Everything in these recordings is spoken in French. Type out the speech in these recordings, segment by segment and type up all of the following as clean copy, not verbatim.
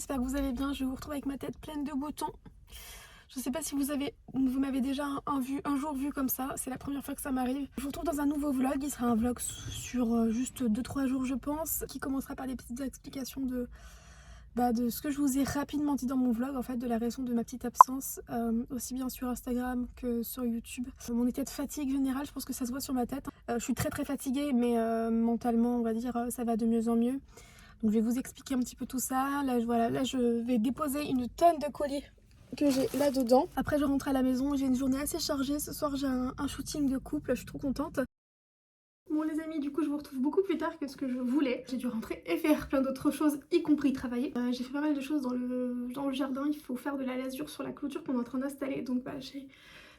j'espère que vous allez bien. Je vous retrouve avec ma tête pleine de boutons. Je sais pas si vous m'avez déjà un jour vu comme ça, c'est la première fois que ça m'arrive. Je vous retrouve dans un nouveau vlog, il sera un vlog sur juste 2-3 jours je pense, qui commencera par des petites explications de ce que je vous ai rapidement dit dans mon vlog, en fait, de la raison de ma petite absence, aussi bien sur Instagram que sur YouTube. Mon état de fatigue générale, je pense que ça se voit sur ma tête. Je suis très fatiguée, mais mentalement, on va dire, ça va de mieux en mieux. Donc je vais vous expliquer un petit peu tout ça. Là, voilà, là je vais déposer une tonne de colis que j'ai là-dedans. Après je rentre à la maison, j'ai une journée assez chargée. Ce soir j'ai un shooting de couple, je suis trop contente. Bon les amis, du coup je vous retrouve beaucoup plus tard que ce que je voulais. J'ai dû rentrer et faire plein d'autres choses, y compris travailler. J'ai fait pas mal de choses dans le jardin, il faut faire de la lasure sur la clôture qu'on est en train d'installer. Donc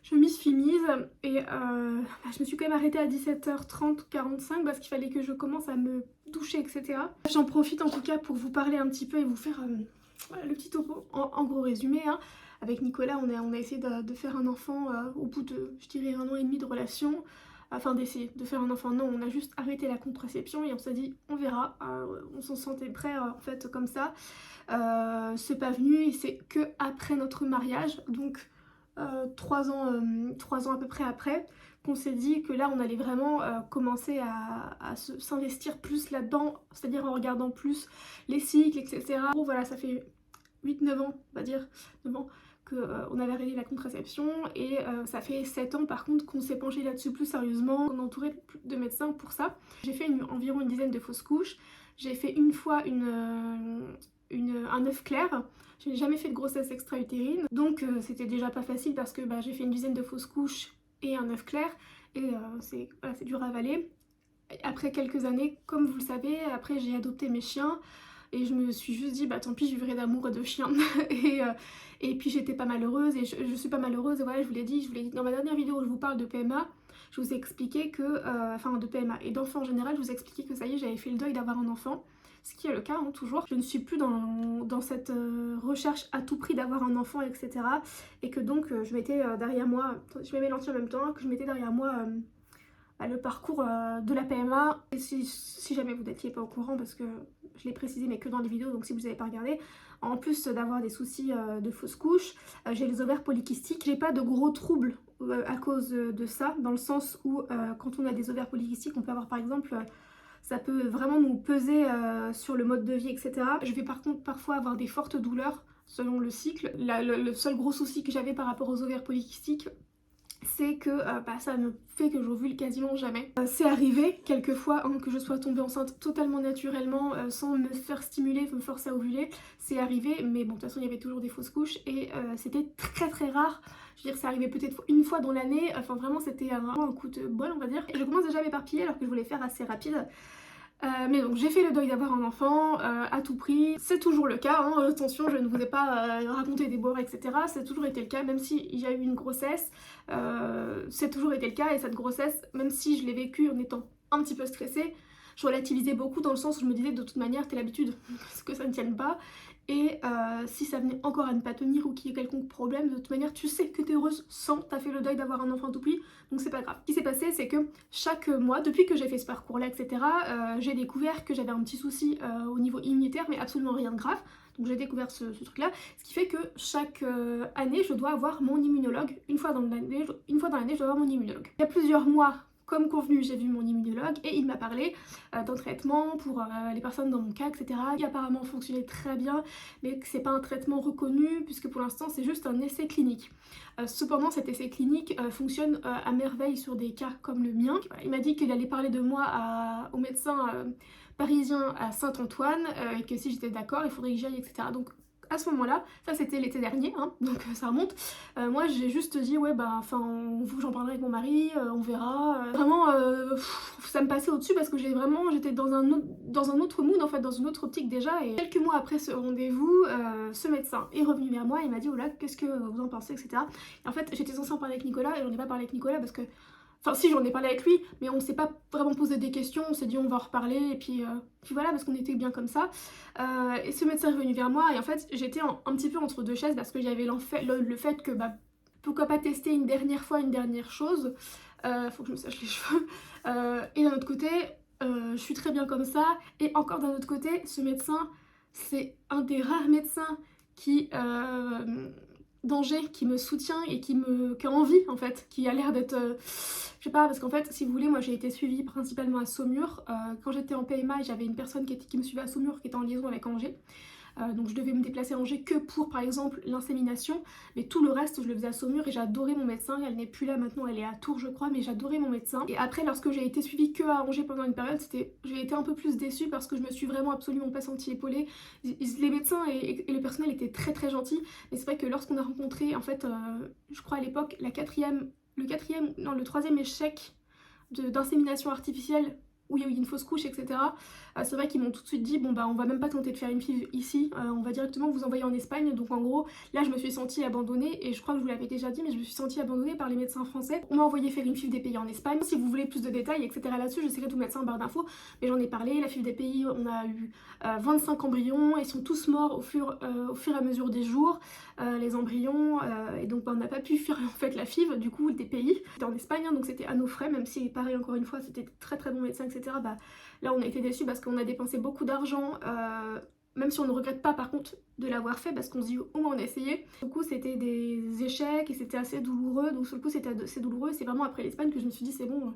je m'y suis mise et je me suis quand même arrêtée à 17h30, 45 parce qu'il fallait que je commence à me doucher, etc. J'en profite en tout cas pour vous parler un petit peu et vous faire le petit topo en gros résumé. Hein. Avec Nicolas, on a essayé de faire un enfant au bout de, je dirais, 1 an et demi de relation. Afin d'essayer de faire un enfant, non, on a juste arrêté la contraception et on s'est dit on verra. On s'en sentait prêt en fait comme ça. C'est pas venu et c'est que après notre mariage, donc 3 ans à peu près après, qu'on s'est dit que là on allait vraiment commencer à s'investir plus là-dedans, c'est-à-dire en regardant plus les cycles, etc. Bon, voilà, ça fait 8-9 ans, on va dire, 9 ans, qu'on avait arrêté la contraception et ça fait 7 ans par contre qu'on s'est penché là-dessus plus sérieusement, on est entouré de médecins pour ça. J'ai fait environ une dizaine de fausses couches, j'ai fait une fois un œuf clair. Je n'ai jamais fait de grossesse extra-utérine, donc c'était déjà pas facile parce que j'ai fait une dizaine de fausses couches et un œuf clair, et c'est dur à avaler. Après quelques années, comme vous le savez, après j'ai adopté mes chiens, et je me suis juste dit tant pis, je vivrai d'amour et de chien. et puis j'étais pas malheureuse, et je suis pas malheureuse, et voilà, je vous l'ai dit dans ma dernière vidéo où je vous parle de PMA, je vous ai expliqué que, enfin de PMA et d'enfant en général, je vous ai expliqué que ça y est, j'avais fait le deuil d'avoir un enfant. Ce qui est le cas, hein, toujours. Je ne suis plus dans cette recherche à tout prix d'avoir un enfant, etc. Et que donc je mettais derrière moi, je mets mes lentilles en même temps, que je mettais derrière moi le parcours de la PMA. Et si jamais vous n'étiez pas au courant, parce que je l'ai précisé mais que dans les vidéos, donc si vous n'avez pas regardé, en plus d'avoir des soucis de fausses couches, j'ai les ovaires polykystiques. J'ai pas de gros troubles à cause de ça, dans le sens où quand on a des ovaires polykystiques, on peut avoir par exemple... ça peut vraiment nous peser sur le mode de vie, etc. Je vais par contre parfois avoir des fortes douleurs selon le cycle. Le seul gros souci que j'avais par rapport aux ovaires polykystiques, c'est que ça ne fait que j'ovule quasiment jamais. C'est arrivé quelquefois que je sois tombée enceinte totalement naturellement, sans me faire stimuler, me forcer à ovuler. C'est arrivé, mais bon, de toute façon il y avait toujours des fausses couches et c'était très rare. Je veux dire, ça arrivait peut-être une fois dans l'année, enfin vraiment c'était vraiment un coup de bol, on va dire. Et je commence déjà à m'éparpiller alors que je voulais faire assez rapide. Mais donc j'ai fait le deuil d'avoir un enfant à tout prix, c'est toujours le cas, hein. Attention, je ne vous ai pas raconté des bords, etc. C'est toujours été le cas, même s'il y a eu une grossesse, c'est toujours été le cas. Et cette grossesse, même si je l'ai vécue en étant un petit peu stressée, je relativisais beaucoup dans le sens où je me disais de toute manière t'es l'habitude parce que ça ne tienne pas, et si ça venait encore à ne pas tenir ou qu'il y ait quelconque problème, de toute manière tu sais que t'es heureuse sans t'as fait le deuil d'avoir un enfant à tout prix, donc c'est pas grave. Ce qui s'est passé, c'est que chaque mois, depuis que j'ai fait ce parcours là, etc., j'ai découvert que j'avais un petit souci au niveau immunitaire, mais absolument rien de grave. Donc j'ai découvert ce truc là, ce qui fait que chaque année je dois avoir mon immunologue. Une fois dans l'année je dois avoir mon immunologue. Il y a plusieurs mois, comme convenu, j'ai vu mon immunologue et il m'a parlé d'un traitement pour les personnes dans mon cas, etc. qui apparemment fonctionnait très bien, mais que c'est pas un traitement reconnu puisque pour l'instant c'est juste un essai clinique. Cependant cet essai clinique fonctionne à merveille sur des cas comme le mien. Il m'a dit qu'il allait parler de moi au médecin parisien à Saint-Antoine, et que si j'étais d'accord il faudrait que j'y aille, etc. Donc à ce moment-là, ça c'était l'été dernier, hein, donc ça remonte, moi j'ai juste dit ouais j'en parlerai avec mon mari, on verra. Vraiment ça me passait au-dessus parce que j'étais dans un autre mood en fait, dans une autre optique déjà. Et quelques mois après ce rendez-vous, ce médecin est revenu vers moi et il m'a dit oh là, qu'est-ce que vous en pensez, etc. Et en fait j'étais censée en parler avec Nicolas et j'en ai pas parlé avec Nicolas parce que... Enfin si, j'en ai parlé avec lui, mais on s'est pas vraiment posé des questions, on s'est dit on va en reparler, et puis voilà, parce qu'on était bien comme ça. Et ce médecin est venu vers moi, et en fait j'étais un petit peu entre deux chaises, parce que j'avais le fait que pourquoi pas tester une dernière fois une dernière chose, faut que je me sèche les cheveux, et d'un autre côté je suis très bien comme ça, et encore d'un autre côté ce médecin C'est un des rares médecins qui d'Angers qui me soutient et qui a envie en fait, qui a l'air d'être je sais pas, parce qu'en fait si vous voulez, moi j'ai été suivie principalement à Saumur. Quand j'étais en PMA, j'avais une personne qui me suivait à Saumur qui était en liaison avec Angers. Donc je devais me déplacer à Angers que pour par exemple l'insémination, mais tout le reste je le faisais à Saumur et j'adorais mon médecin. Elle n'est plus là maintenant, elle est à Tours je crois, mais j'adorais mon médecin. Et après, lorsque j'ai été suivie que à Angers pendant une période, j'ai été un peu plus déçue parce que je me suis vraiment absolument pas sentie épaulée. Les médecins et le personnel étaient très très gentils, mais c'est vrai que lorsqu'on a rencontré en fait, je crois à l'époque le troisième échec d'insémination artificielle où il y a eu une fausse couche, etc. C'est vrai qu'ils m'ont tout de suite dit bon bah on va même pas tenter de faire une FIV ici, on va directement vous envoyer en Espagne. Donc en gros là je me suis sentie abandonnée et je crois que je vous l'avais déjà dit, mais je me suis sentie abandonnée par les médecins français. On m'a envoyé faire une FIV des pays en Espagne. Si vous voulez plus de détails, etc. là-dessus, j'essaierai de vous mettre ça en barre d'infos, mais j'en ai parlé. La FIV des pays, on a eu 25 embryons, ils sont tous morts au fur et à mesure des jours, les embryons, et donc bah, on n'a pas pu faire en fait la FIV du coup des pays. C'était en Espagne, hein, donc c'était à nos frais, même si pareil encore une fois c'était très très bon médecin, etc. Bah, là on a été déçus parce qu'on a dépensé beaucoup d'argent, même si on ne regrette pas par contre de l'avoir fait parce qu'on se dit au moins on a essayé. Du coup c'était des échecs et c'était assez douloureux, donc sur le coup c'était assez douloureux. C'est vraiment après l'Espagne que je me suis dit c'est bon,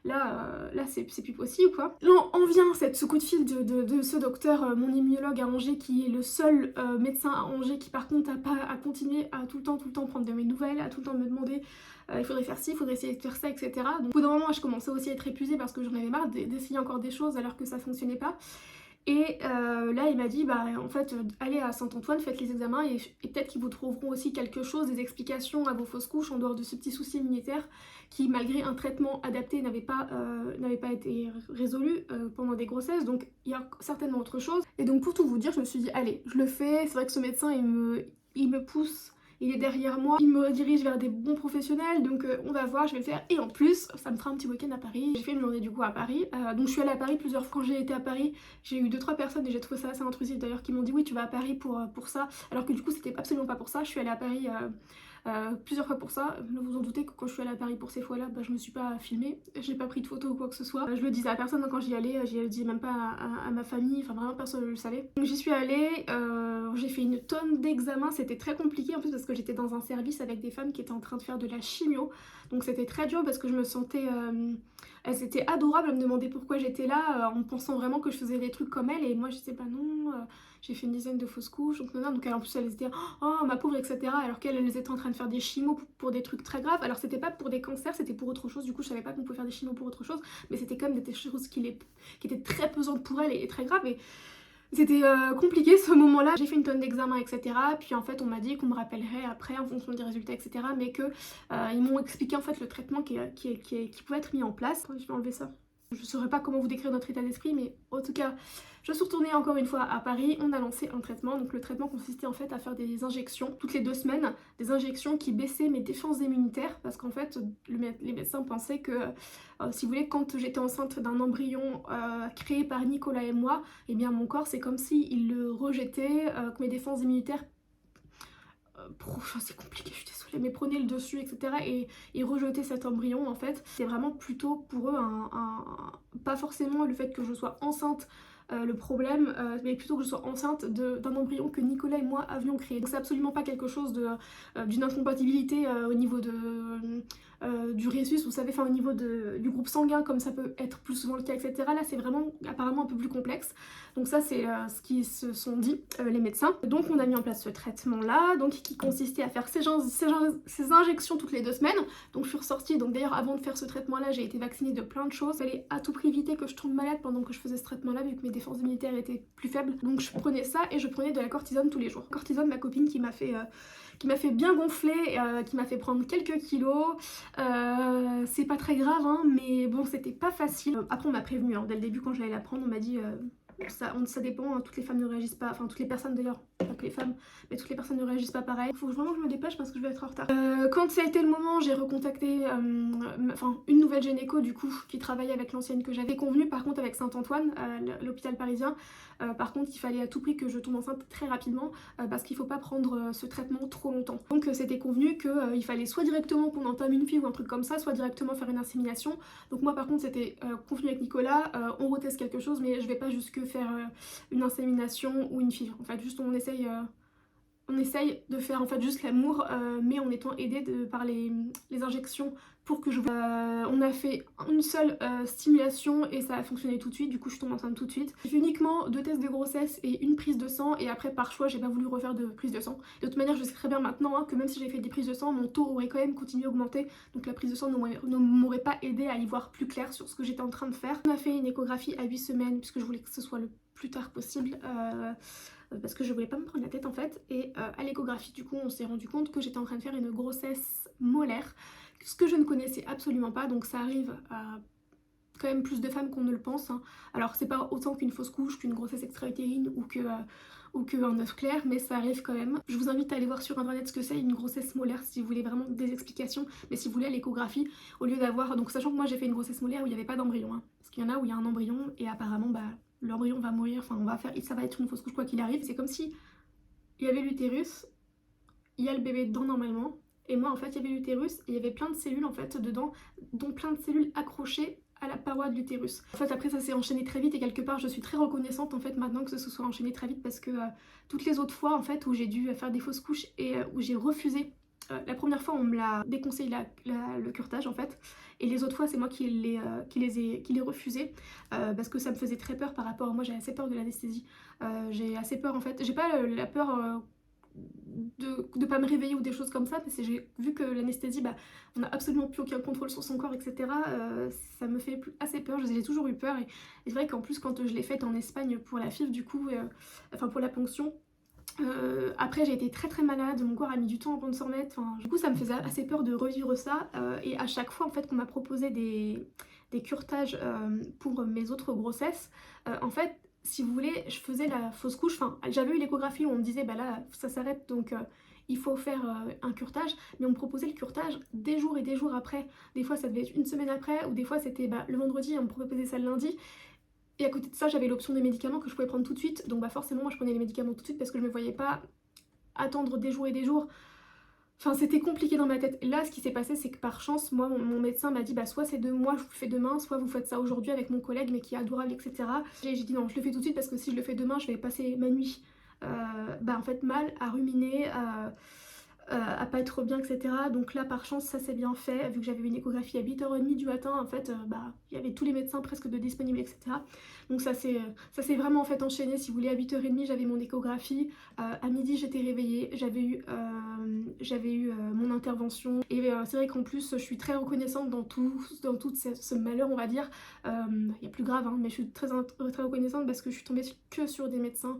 là c'est plus possible quoi. Là en vient ce coup de fil de ce docteur, mon immunologue à Angers, qui est le seul médecin à Angers qui par contre a continué à tout le temps prendre de mes nouvelles, à tout le temps me demander il faudrait faire ci, il faudrait essayer de faire ça, etc. Donc au bout d'un moment je commençais aussi à être épuisée parce que j'en avais marre d'essayer encore des choses alors que ça fonctionnait pas. Et là il m'a dit bah en fait allez à Saint-Antoine, faites les examens et peut-être qu'ils vous trouveront aussi quelque chose, des explications à vos fausses couches en dehors de ce petit souci immunitaire qui malgré un traitement adapté n'avait pas été résolu pendant des grossesses, donc il y a certainement autre chose. Et donc pour tout vous dire je me suis dit allez je le fais. C'est vrai que ce médecin il me pousse, il est derrière moi, il me dirige vers des bons professionnels, donc on va voir, je vais le faire. Et en plus, ça me fera un petit week-end à Paris. J'ai fait une journée du coup à Paris, donc je suis allée à Paris plusieurs fois. Quand j'ai été à Paris, j'ai eu 2-3 personnes, et j'ai trouvé ça assez intrusif d'ailleurs, qui m'ont dit oui tu vas à Paris pour ça, alors que du coup c'était absolument pas pour ça. Je suis allée à Paris plusieurs fois pour ça. Ne vous en doutez que quand je suis allée à Paris pour ces fois-là, bah, je me suis pas filmée, j'ai pas pris de photos ou quoi que ce soit. Je le disais à personne quand j'y allais, j'y disais même pas à ma famille, enfin vraiment personne ne le savait. Donc j'y suis allée, j'ai fait une tonne d'examens, c'était très compliqué en plus parce que j'étais dans un service avec des femmes qui étaient en train de faire de la chimio, donc c'était très dur parce que je me sentais... elles étaient adorables, elles me demandaient pourquoi j'étais là en pensant vraiment que je faisais des trucs comme elles, et moi je disais bah non, j'ai fait une dizaine de fausses couches, donc non, donc en plus elles étaient oh ma pauvre, etc. Alors qu'elles étaient en train de faire des chimos pour des trucs très graves. Alors c'était pas pour des cancers, c'était pour autre chose, du coup je savais pas qu'on pouvait faire des chimos pour autre chose, mais c'était quand même des choses qui étaient très pesantes pour elles et très graves, et c'était compliqué ce moment-là. J'ai fait une tonne d'examens, etc. Puis en fait on m'a dit qu'on me rappellerait après en fonction des résultats, etc. Mais que ils m'ont expliqué en fait le traitement qui pouvait être mis en place. Je vais enlever ça. Je saurais pas comment vous décrire notre état d'esprit, mais en tout cas, je suis retournée encore une fois à Paris. On a lancé un traitement. Donc le traitement consistait en fait à faire des injections toutes les 2 semaines, des injections qui baissaient mes défenses immunitaires, parce qu'en fait les médecins pensaient que si vous voulez, quand j'étais enceinte d'un embryon créé par Nicolas et moi, et bien mon corps c'est comme s'il le rejetait, que mes défenses immunitaires c'est compliqué, je suis désolée, mais prenaient le dessus, etc. et rejetaient cet embryon en fait. C'est vraiment plutôt pour eux pas forcément le fait que je sois enceinte le problème, mais plutôt que je sois enceinte d'un embryon que Nicolas et moi avions créé. Donc c'est absolument pas quelque chose d'une incompatibilité au niveau du rhésus, vous savez, enfin au niveau du groupe sanguin comme ça peut être plus souvent le cas, etc. Là c'est vraiment apparemment un peu plus complexe. Donc ça c'est ce qui se sont dit les médecins. Donc on a mis en place ce traitement là, donc qui consistait à faire ces injections toutes les 2 semaines. Donc je suis ressortie, donc d'ailleurs avant de faire ce traitement là j'ai été vaccinée de plein de choses. Il fallait à tout prix éviter que je tombe malade pendant que je faisais ce traitement là vu que mes défenses immunitaires étaient plus faibles. Donc je prenais ça et je prenais de la cortisone tous les jours. Cortisone, ma copine qui m'a fait bien gonfler, qui m'a fait prendre quelques kilos. C'est pas très grave hein, mais bon c'était pas facile. Après on m'a prévenu hein, dès le début quand j'allais la prendre, on m'a dit ça dépend, hein, toutes les femmes ne réagissent pas, enfin toutes les personnes d'ailleurs, pas que les femmes, mais toutes les personnes ne réagissent pas pareil. Faut vraiment que je me dépêche parce que je vais être en retard. Quand ça a été le moment, j'ai recontacté une nouvelle gynéco du coup qui travaillait avec l'ancienne que j'avais convenue par contre avec Saint-Antoine, l'hôpital parisien. Par contre il fallait à tout prix que je tombe enceinte très rapidement parce qu'il faut pas prendre ce traitement trop longtemps. Donc c'était convenu qu'il fallait soit directement qu'on entame une FIV ou un truc comme ça, soit directement faire une insémination. Donc moi par contre c'était convenu avec Nicolas, on reteste quelque chose mais je vais pas jusque faire une insémination ou une FIV. En fait, juste on essaye de faire en fait juste l'amour, mais en étant aidé par les injections pour que je... on a fait une seule stimulation et ça a fonctionné tout de suite, du coup je tombe enceinte tout de suite. J'ai fait uniquement 2 tests de grossesse et une prise de sang, et après par choix j'ai pas voulu refaire de prise de sang. De toute manière je sais très bien maintenant hein, que même si j'ai fait des prises de sang, mon taux aurait quand même continué à augmenter, donc la prise de sang ne m'aurait pas aidé à y voir plus clair sur ce que j'étais en train de faire. On a fait une échographie à 8 semaines puisque je voulais que ce soit le plus tard possible. Parce que je voulais pas me prendre la tête en fait, et à l'échographie du coup on s'est rendu compte que j'étais en train de faire une grossesse molaire, ce que je ne connaissais absolument pas, donc ça arrive à quand même plus de femmes qu'on ne le pense hein. Alors c'est pas autant qu'une fausse couche, qu'une grossesse extra-utérine ou qu'un œuf clair, mais ça arrive quand même. Je vous invite à aller voir sur internet ce que c'est une grossesse molaire si vous voulez vraiment des explications, mais si vous voulez à l'échographie, au lieu d'avoir... Donc sachant que moi j'ai fait une grossesse molaire où il n'y avait pas d'embryon hein, parce qu'il y en a où il y a un embryon et apparemment bah l'embryon va mourir, enfin ça va être une fausse couche quoi qu'il arrive. C'est comme si il y avait l'utérus, il y a le bébé dedans normalement, et moi en fait il y avait l'utérus et il y avait plein de cellules en fait dedans, dont plein de cellules accrochées à la paroi de l'utérus. En fait après ça s'est enchaîné très vite et quelque part je suis très reconnaissante en fait maintenant que ce soit enchaîné très vite, parce que toutes les autres fois en fait où j'ai dû faire des fausses couches et où j'ai refusé, la première fois on me l'a déconseillé le curetage en fait, et les autres fois c'est moi qui les refusé parce que ça me faisait très peur par rapport... Moi j'ai assez peur de l'anesthésie, j'ai assez peur en fait, j'ai pas la peur de pas me réveiller ou des choses comme ça, parce que j'ai vu que l'anesthésie, bah, on n'a absolument plus aucun contrôle sur son corps, etc. Ça me fait assez peur, j'ai toujours eu peur, et c'est vrai qu'en plus quand je l'ai faite en Espagne pour la FIV du coup, enfin pour la ponction, après j'ai été très malade, mon corps a mis du temps avant de s'en remettre, enfin, du coup ça me faisait assez peur de revivre ça, et à chaque fois en fait qu'on m'a proposé des curetages pour mes autres grossesses, en fait si vous voulez je faisais la fausse couche, enfin j'avais eu l'échographie où on me disait bah là ça s'arrête donc il faut faire un curetage, mais on me proposait le curetage des jours et des jours après, des fois ça devait être une semaine après, ou des fois c'était bah, le vendredi on me proposait ça le lundi. Et à côté de ça, j'avais l'option des médicaments que je pouvais prendre tout de suite. Donc bah forcément, moi je prenais les médicaments tout de suite parce que je me voyais pas attendre des jours et des jours. Enfin, c'était compliqué dans ma tête. Et là, ce qui s'est passé, c'est que par chance, moi, mon médecin m'a dit bah soit c'est moi, je vous le fais demain, soit vous faites ça aujourd'hui avec mon collègue, mais qui est adorable, etc. J'ai dit non, je le fais tout de suite parce que si je le fais demain, je vais passer ma nuit bah en fait mal, à ruminer, à pas être bien, etc. Donc là par chance ça s'est bien fait, vu que j'avais une échographie à 8h30 du matin, en fait bah il y avait tous les médecins presque de disponibles, etc. Donc ça s'est vraiment en fait enchaîné. Si vous voulez, à 8h30 j'avais mon échographie, à midi j'étais réveillée, j'avais eu mon intervention, et c'est vrai qu'en plus je suis très reconnaissante dans tout ce malheur on va dire, il y a plus grave hein, mais je suis très reconnaissante parce que je suis tombée que sur des médecins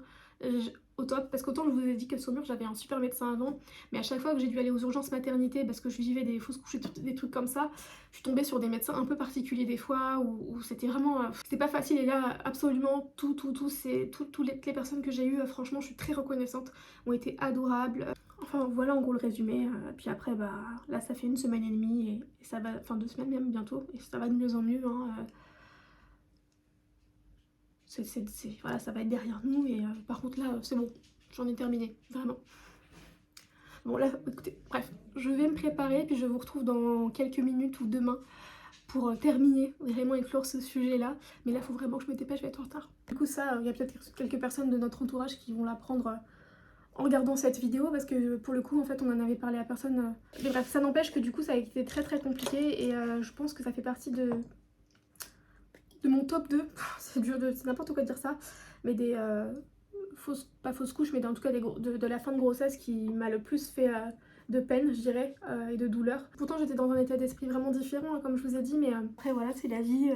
au top, parce qu'autant je vous ai dit que Saumur j'avais un super médecin avant, mais à chaque fois que j'ai dû aller aux urgences maternité parce que je vivais des fausses couches, des trucs comme ça, je suis tombée sur des médecins un peu particuliers des fois où c'était vraiment c'était pas facile. Et là absolument toutes les personnes que j'ai eues, franchement je suis très reconnaissante, ont été adorables. Enfin voilà en gros le résumé, puis après bah là ça fait 1 semaine et demie et ça va, enfin 2 semaines même bientôt, et ça va de mieux en mieux hein, voilà, ça va être derrière nous, et par contre là c'est bon, j'en ai terminé, vraiment. Bon là, écoutez, bref, je vais me préparer, puis je vous retrouve dans quelques minutes ou demain pour terminer, vraiment éclore ce sujet-là. Mais là, il faut vraiment que je me dépêche, je vais être en retard. Du coup ça, il y a peut-être quelques personnes de notre entourage qui vont l'apprendre en regardant cette vidéo, parce que pour le coup, en fait, on en avait parlé à personne. Mais bref, ça n'empêche que du coup, ça a été très compliqué, et je pense que ça fait partie de mon top 2, c'est dur c'est n'importe quoi de dire ça, mais des pas fausses couches, mais en tout cas de la fin de grossesse qui m'a le plus fait de peine, je dirais, et de douleur. Pourtant j'étais dans un état d'esprit vraiment différent, hein, comme je vous ai dit, mais après voilà, c'est la vie.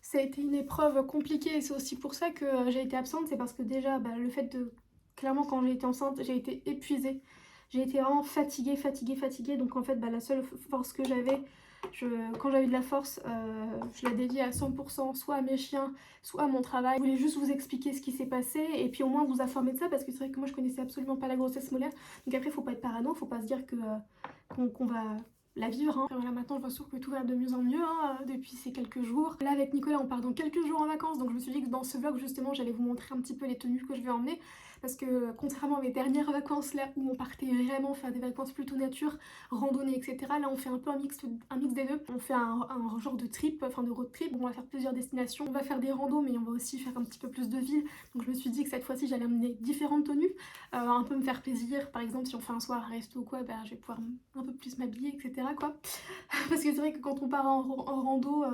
Ça a été une épreuve compliquée, et c'est aussi pour ça que j'ai été absente, c'est parce que déjà bah, le fait de... Clairement quand j'ai été enceinte, j'ai été épuisée, j'ai été vraiment fatiguée, donc en fait bah, la seule force que j'avais, quand j'avais de la force, je la dédiais à 100% soit à mes chiens, soit à mon travail. Je voulais juste vous expliquer ce qui s'est passé et puis au moins vous informer de ça, parce que c'est vrai que moi je connaissais absolument pas la grossesse molaire. Donc après faut pas être parano, faut pas se dire que qu'on va la vivre. Hein. Voilà, maintenant je vois sûr que tout va de mieux en mieux depuis ces quelques jours. Là avec Nicolas on part dans quelques jours en vacances, donc je me suis dit que dans ce vlog justement j'allais vous montrer un petit peu les tenues que je vais emmener. Parce que contrairement à mes dernières vacances là où on partait vraiment faire des vacances plutôt nature, randonnée etc. Là on fait un peu un mix des deux. On fait un genre de trip, enfin de road trip. On va faire plusieurs destinations. On va faire des randos mais on va aussi faire un petit peu plus de ville. Donc je me suis dit que cette fois-ci j'allais amener différentes tenues. Un peu me faire plaisir. Par exemple si on fait un soir resto ou quoi, bah, je vais pouvoir un peu plus m'habiller etc. quoi. Parce que c'est vrai que quand on part en rando,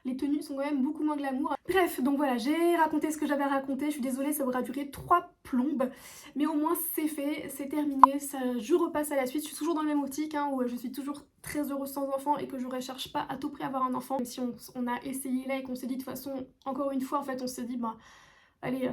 les tenues sont quand même beaucoup moins glamour. Bref, donc voilà, j'ai raconté ce que j'avais à raconter. Je suis désolée, ça aura duré 3 plombes. Mais au moins c'est fait, c'est terminé. Ça, je repasse à la suite. Je suis toujours dans le même optique où je suis toujours très heureuse sans enfant et que je recherche pas à tout prix avoir un enfant. Même si on a essayé là et qu'on s'est dit de toute façon, encore une fois en fait on s'est dit bah allez,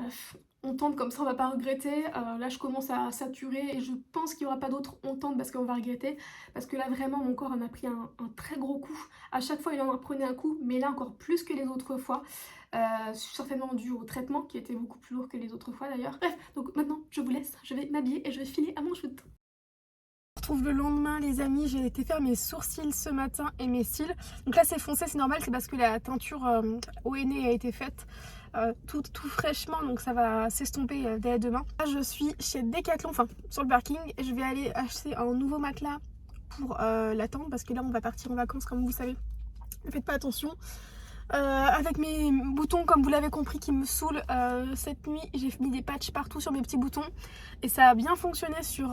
on tente comme ça on va pas regretter. Là je commence à saturer et je pense qu'il y aura pas d'autres on tente parce qu'on va regretter. Parce que là vraiment mon corps en a pris un très gros coup. À chaque fois il en prenait un coup, mais là encore plus que les autres fois. Certainement dû au traitement qui était beaucoup plus lourd que les autres fois d'ailleurs. Bref, donc maintenant je vous laisse, je vais m'habiller et je vais filer à mon shoot. On se retrouve le lendemain les amis, j'ai été faire mes sourcils ce matin et mes cils. Donc là c'est foncé, c'est normal, c'est parce que la teinture au henné a été faite tout fraîchement, donc ça va s'estomper dès demain. Là je suis chez Decathlon, enfin sur le parking, et je vais aller acheter un nouveau matelas pour la tente parce que là on va partir en vacances comme vous savez. Ne faites pas attention. Avec mes boutons comme vous l'avez compris qui me saoulent, cette nuit j'ai mis des patchs partout sur mes petits boutons et ça a bien fonctionné sur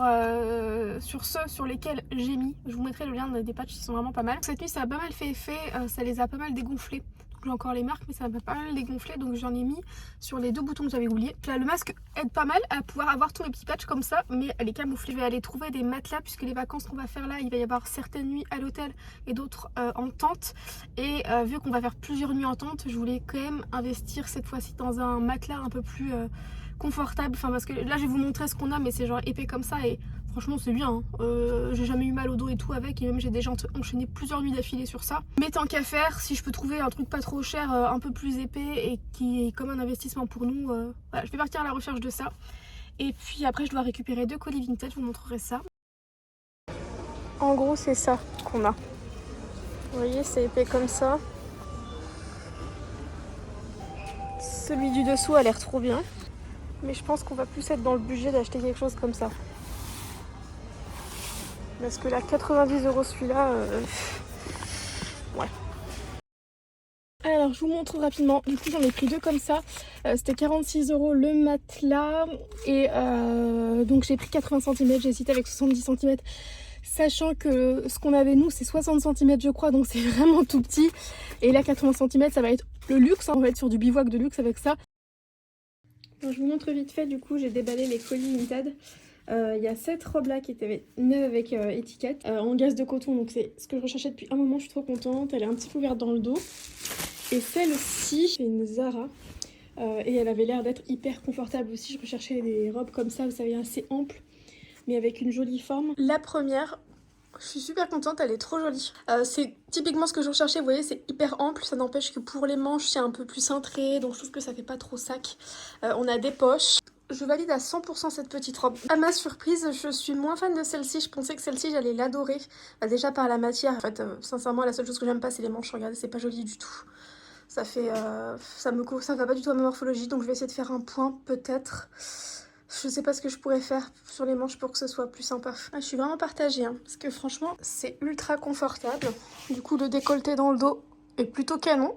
ceux sur lesquels j'ai mis. Je vous mettrai le lien des patchs qui sont vraiment pas mal. Cette nuit ça a pas mal fait effet, ça les a pas mal dégonflés. J'ai encore les marques mais ça m'a pas mal dégonflé, donc j'en ai mis sur les 2 boutons que j'avais oubliés. Là le masque aide pas mal à pouvoir avoir tous mes petits patchs comme ça, mais elle est camouflée. Je vais aller trouver des matelas puisque les vacances qu'on va faire là, il va y avoir certaines nuits à l'hôtel et d'autres en tente. Et vu qu'on va faire plusieurs nuits en tente, je voulais quand même investir cette fois-ci dans un matelas un peu plus confortable. Enfin parce que là je vais vous montrer ce qu'on a, mais c'est genre épais comme ça et franchement c'est bien. J'ai jamais eu mal au dos et tout avec, et même j'ai déjà enchaîné plusieurs nuits d'affilée sur ça. Mais tant qu'à faire, si je peux trouver un truc pas trop cher, un peu plus épais et qui est comme un investissement pour nous, voilà, je vais partir à la recherche de ça. Et puis après je dois récupérer 2 colis vintage, je vous montrerai ça. En gros c'est ça qu'on a. Vous voyez, c'est épais comme ça. Celui du dessous a l'air trop bien. Mais je pense qu'on va plus être dans le budget d'acheter quelque chose comme ça. Parce que là, 90 € celui-là, ouais. Alors, je vous montre rapidement. Du coup, j'en ai pris 2 comme ça. C'était 46 € le matelas. Et donc, j'ai pris 80 cm. J'ai hésité avec 70 cm. Sachant que ce qu'on avait nous c'est 60 cm je crois, donc c'est vraiment tout petit. Et là 80 cm ça va être le luxe, on va être sur du bivouac de luxe avec ça. Donc, je vous montre vite fait, du coup j'ai déballé les colis Vinted. Il y a cette robe là qui était neuve avec étiquette en gaze de coton, donc c'est ce que je recherchais depuis un moment, je suis trop contente. Elle est un petit peu ouverte dans le dos. Et celle-ci c'est une Zara. Et elle avait l'air d'être hyper confortable aussi, je recherchais des robes comme ça, vous savez, assez amples mais avec une jolie forme. La première, je suis super contente, elle est trop jolie. C'est typiquement ce que je recherchais, vous voyez, c'est hyper ample, ça n'empêche que pour les manches c'est un peu plus cintré, donc je trouve que ça fait pas trop sac. On a des poches. Je valide à 100% cette petite robe. À ma surprise, je suis moins fan de celle-ci, je pensais que celle-ci j'allais l'adorer. Déjà par la matière, en fait, sincèrement la seule chose que j'aime pas c'est les manches, regardez, c'est pas joli du tout. Ça fait, ça va pas du tout à ma morphologie, donc je vais essayer de faire un point peut-être. Je sais pas ce que je pourrais faire sur les manches pour que ce soit plus sympa. Je suis vraiment partagée, parce que franchement, c'est ultra confortable. Du coup, le décolleté dans le dos est plutôt canon.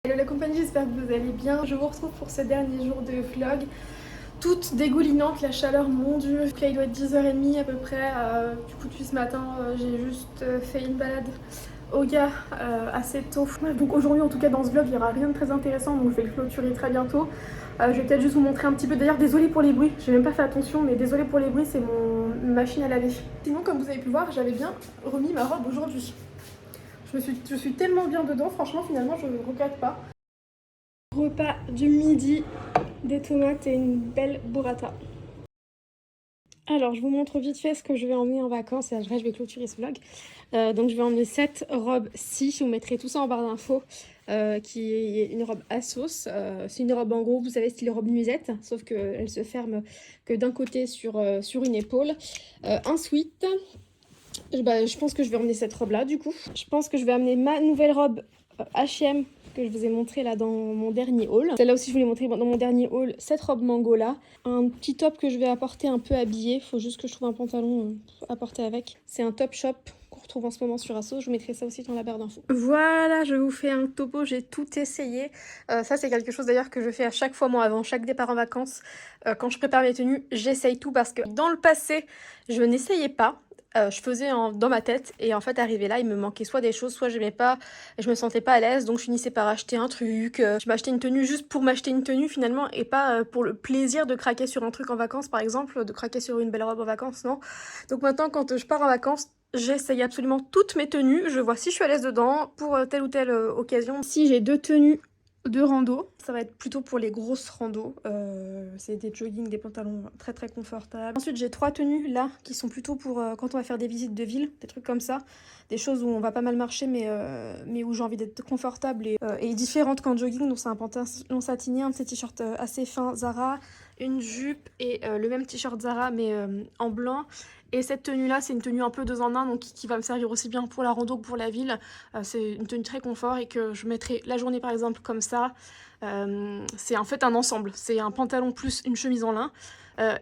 Hello la compagnie, j'espère que vous allez bien. Je vous retrouve pour ce dernier jour de vlog. Toute dégoulinante, la chaleur, mon dieu. Là, il doit être 10h30 à peu près. Du coup, depuis ce matin, j'ai juste fait une balade au gars assez tôt. Donc aujourd'hui, en tout cas, dans ce vlog, il n'y aura rien de très intéressant, donc je vais le clôturer très bientôt. Je vais peut-être juste vous montrer un petit peu. D'ailleurs, désolée pour les bruits, j'ai même pas fait attention, mais désolée pour les bruits, c'est mon machine à laver. Sinon, comme vous avez pu voir, j'avais bien remis ma robe aujourd'hui. Je suis tellement bien dedans, franchement, finalement, je ne regrette pas. Repas du midi, des tomates et une belle burrata. Alors, je vous montre vite fait ce que je vais emmener en vacances et après je vais clôturer ce vlog. Donc, je vais emmener cette robe-ci, je vous mettrai tout ça en barre d'infos, qui est une robe à sauce. C'est une robe en gros, vous savez, style robe nuisette, sauf qu'elle se ferme que d'un côté sur une épaule. Un sweat, Je pense que je vais emmener cette robe là du coup. Je pense que je vais amener ma nouvelle robe H&M que je vous ai montré là dans mon dernier haul. Celle-là aussi je vous l'ai montré dans mon dernier haul, cette robe mango là. Un petit top que je vais apporter un peu habillé, faut juste que je trouve un pantalon à porter avec. C'est un top shop qu'on retrouve en ce moment sur Asos, je vous mettrai ça aussi dans la barre d'infos. Voilà, je vous fais un topo, j'ai tout essayé. Ça c'est quelque chose d'ailleurs que je fais à chaque fois moi avant chaque départ en vacances. Quand je prépare mes tenues, j'essaye tout parce que dans le passé, je n'essayais pas. Je faisais dans ma tête et en fait arrivé là il me manquait soit des choses, soit j'aimais pas et je me sentais pas à l'aise, donc je finissais par acheter un truc, je m'achetais une tenue juste pour m'acheter une tenue finalement et pas pour le plaisir de craquer sur un truc en vacances par exemple, de craquer sur une belle robe en vacances, non. Donc maintenant quand je pars en vacances, j'essaye absolument toutes mes tenues, je vois si je suis à l'aise dedans pour telle ou telle occasion. Si j'ai 2 tenues de rando, ça va être plutôt pour les grosses randos, c'est des joggings, des pantalons très très confortables. Ensuite j'ai 3 tenues là qui sont plutôt pour quand on va faire des visites de ville, des trucs comme ça, des choses où on va pas mal marcher mais où j'ai envie d'être confortable et différente qu'en jogging. Donc c'est un pantalon satiné, un petit t-shirt assez fin Zara, une jupe et le même t-shirt Zara mais en blanc. Et cette tenue là c'est une tenue un peu 2 en 1 donc qui va me servir aussi bien pour la rando que pour la ville. C'est une tenue très confort et que je mettrai la journée par exemple comme ça. C'est en fait un ensemble, c'est un pantalon plus une chemise en lin.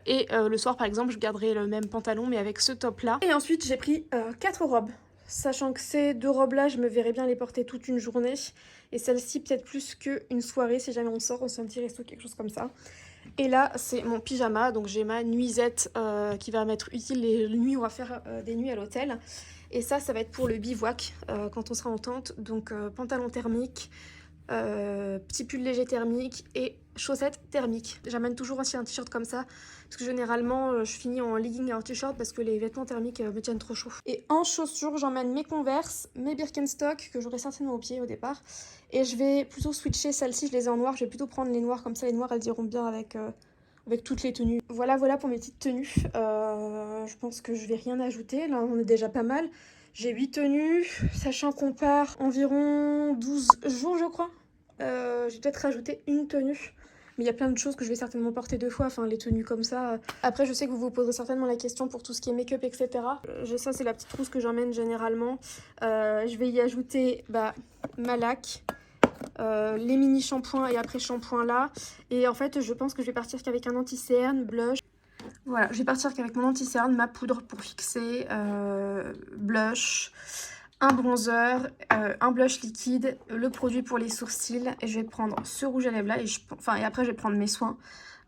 Et le soir par exemple je garderai le même pantalon mais avec ce top là. Et ensuite j'ai pris 4 robes. Sachant que ces 2 robes là je me verrais bien les porter toute une journée. Et celle-ci peut-être plus qu'une soirée si jamais on sort, on se fait un petit resto, quelque chose comme ça. Et là c'est mon pyjama, donc j'ai ma nuisette qui va m'être utile les nuits où on va faire des nuits à l'hôtel. Et ça va être pour le bivouac quand on sera en tente, donc pantalon thermique, petit pull léger thermique et chaussettes thermiques. J'amène toujours aussi un t-shirt comme ça parce que généralement je finis en legging et en t-shirt parce que les vêtements thermiques me tiennent trop chaud. Et en chaussures j'emmène mes Converse, mes Birkenstock que j'aurai certainement au pied au départ et je vais plutôt switcher celles-ci, je les ai en noir, je vais plutôt prendre les noirs comme ça, les noirs elles iront bien avec toutes les tenues. Voilà pour mes petites tenues. Je pense que je vais rien ajouter, là on est déjà pas mal. J'ai 8 tenues, sachant qu'on part environ 12 jours je crois. J'ai peut-être rajouté une tenue. Mais il y a plein de choses que je vais certainement porter 2 fois, enfin les tenues comme ça. Après je sais que vous vous poserez certainement la question pour tout ce qui est make-up etc. Ça c'est la petite trousse que j'emmène généralement. Je vais y ajouter ma laque. Les mini shampoings et après shampoing là. Et en fait je pense que je vais partir qu'avec un anti-cerne, blush. Voilà, je vais partir qu'avec mon anti-cerne, ma poudre pour fixer, blush, un bronzer, un blush liquide, le produit pour les sourcils. Et je vais prendre ce rouge à lèvres là et après je vais prendre mes soins.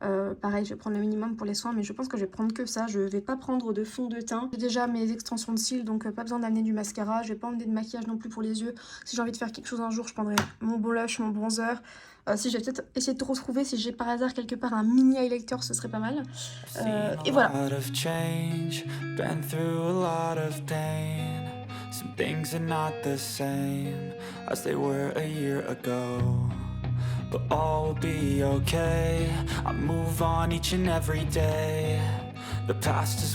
Pareil, je vais prendre le minimum pour les soins, mais je pense que je vais prendre que ça. Je vais pas prendre de fond de teint. J'ai déjà mes extensions de cils, donc pas besoin d'amener du mascara. Je vais pas emmener de maquillage non plus pour les yeux. Si j'ai envie de faire quelque chose un jour, je prendrai mon blush, mon bronzer. Si je vais peut-être essayer de retrouver, si j'ai par hasard quelque part un mini highlighter, ce serait pas mal. Et voilà. Some things are not the same as they were a year ago. But all will be okay. I move on each and every day. The past is